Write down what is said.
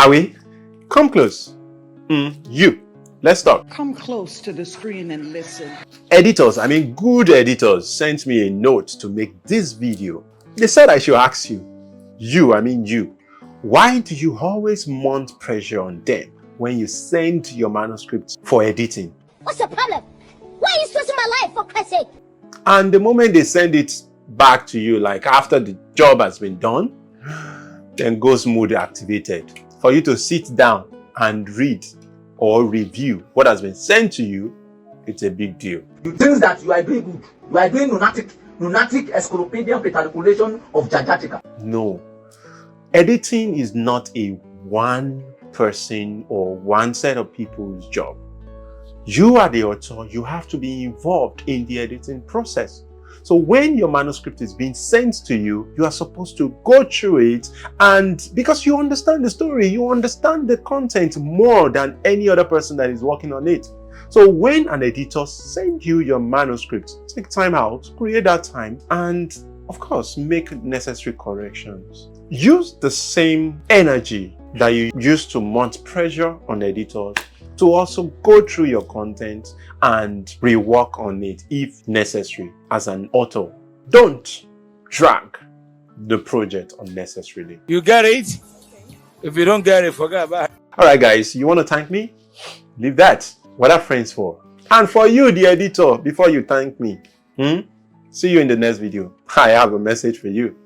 Are we? Come close. You. Let's talk. Come close to the screen and listen. Editors, good editors, sent me a note to make this video. They said I should ask you, you, why do you always mount pressure on them when you send your manuscript for editing? What's the problem? Why are you stressing my life, for Christ's sake? And the moment they send it back to you, like after the job has been done, then ghost mode activated. For you to sit down and read or review what has been sent to you, it's a big deal. You think that you are doing good. You are doing lunatic encyclopedian petriculation of Jajatica. No. Editing is not a one person or one set of people's job. You are the author, you have to be involved in the editing process. So when your manuscript is being sent to you, you are supposed to go through it, and because you understand the story, you understand the content more than any other person that is working on it. So when an editor sends you your manuscript, take time out, create that time, and of course, make necessary corrections. Use the same energy that you use to mount pressure on editors to also go through your content and rework on it if necessary as an author. Don't drag the project unnecessarily. You get it? If you don't get it, forget about it. Alright guys, you want to thank me? Leave that. What are friends for? And for you, the editor, before you thank me, see you in the next video. I have a message for you.